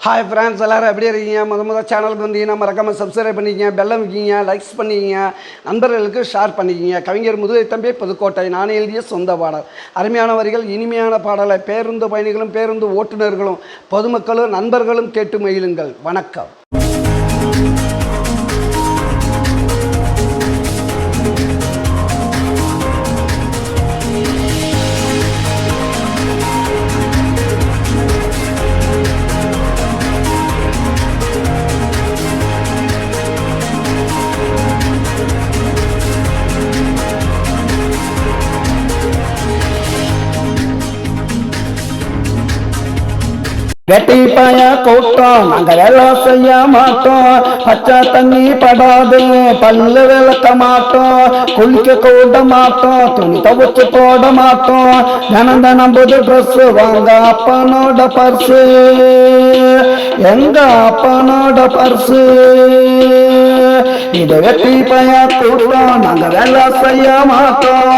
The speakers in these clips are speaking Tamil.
ஹாய் ஃப்ரெண்ட்ஸ், எல்லோரும் எப்படி இருக்கீங்க? முதல் சேனலுக்கு வந்தீங்கன்னா மறக்காமல் சப்ஸ்கிரைப் பண்ணிக்கிங்க, பெல்லம் வைக்கிங்க, லைக்ஸ் பண்ணிக்கிங்க, நண்பர்களுக்கு ஷேர் பண்ணிக்கிங்க. கவிஞர் முதுகை தம்பி புதுக்கோட்டை. நான் எழுதிய சொந்த பாடல். அருமையான வரிகள், இனிமையான பாடலை பேருந்து பயணிகளும் பேருந்து ஓட்டுநர்களும் பொதுமக்களும் நண்பர்களும் கேட்டு மகிழுங்கள். வணக்கம். வெட்டி பாய கூட்டம், நாங்க வேலை செய்ய மாட்டோம். பச்சை தண்ணி படாது, பல்லு விளக்க மாட்டோம், குளிக்க கூட மாட்டோம், துணி துவைச்சு போட மாட்டோம். தினம் தினம் புது ட்ரெஸ் வாங்க அப்பனோட பர்ஸு, எங்க அப்பனோட பர்ஸு. இது வெட்டி பாய கூட்டம், நாங்க வேலை செய்ய மாட்டோம்.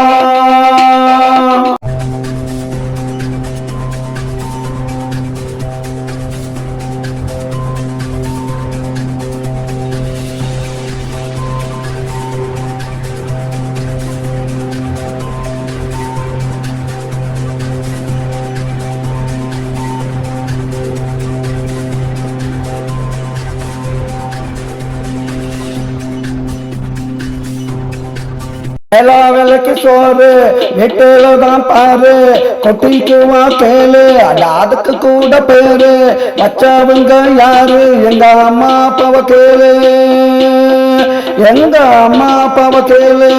எல்லா வேலைக்கு சோறு வீட்டுல தான் பாரு, கொட்டிக்குவா கேளு, அதுக்கு கூட பேரு வச்சவங்க யாரு? எங்க அம்மா அப்பாவை கேளு, எங்க அம்மா அப்பாவை கேளு.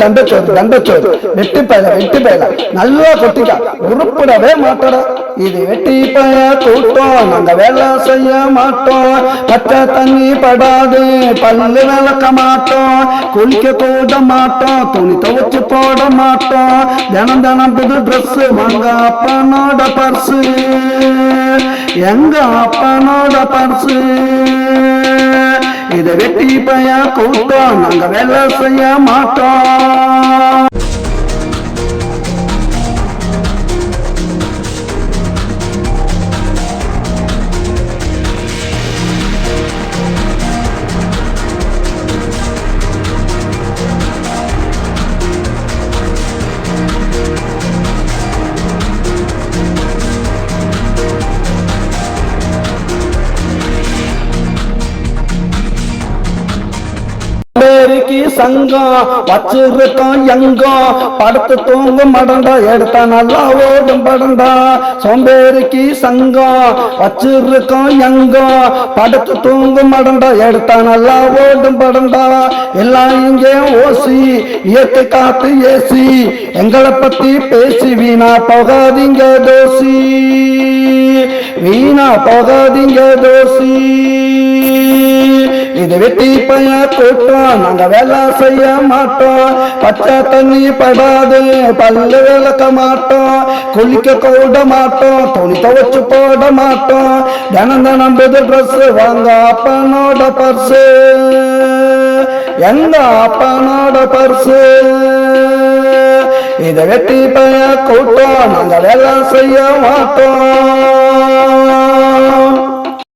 தண்டச்சோறு வெட்டி பயல நல்லா கொட்டிக்கா, உருப்பிடவே மாட்டோட. இது வெட்டி பய கூட்டம், நாங்க வேலை செய்ய மாட்டோம். பச்சை தண்ணி படாது, பல்லு விளக்க மாட்டோம், குளிக்க கூட மாட்டோம், துணி துவைச்சு போட மாட்டோம். தினம் தினம் புது ட்ரெஸ் வாங்க அப்பனோட பர்ஸு, எங்க அப்பனோட பர்ஸு. இதை வெட்டி பய கூட்டம், நாங்க வேலை செய்ய மாட்டோம். சங்கம் வச்சிருக்கோம் எங்கோ, படுத்து தூங்கும் மடண்டா, எடுத்தா நல்லா ஓடும் படண்டா. சோம்பேறிக்கு சங்கம் வச்சிருக்கோம் எங்கோ, படுத்து தூங்கும் மடண்டா, எடுத்தா நல்லா ஓடும் படண்டா. எல்லாம் இங்கே ஓசி, இயற்கை காத்து ஏசி, எங்களை பத்தி பேசி வீணா போகாதீங்க தோசி, வீணா போகாதீங்க தோசி. இது வெட்டி பய கூட்டம், நாங்க வேலை செய்ய மாட்டோம். பச்சை தண்ணி படாது, பல்லு விளக்க மாட்டோம், குளிக்க கூட மாட்டோம், துணி துவைச்சு போட மாட்டோம். தினம் தினம் புது ட்ரெஸ் வாங்க அப்பனோட பர்ஸு, எங்க அப்பனோட பர்ஸு. இதை வெட்டி பய கூட்டம், நாங்க வேலை செய்ய மாட்டோம்.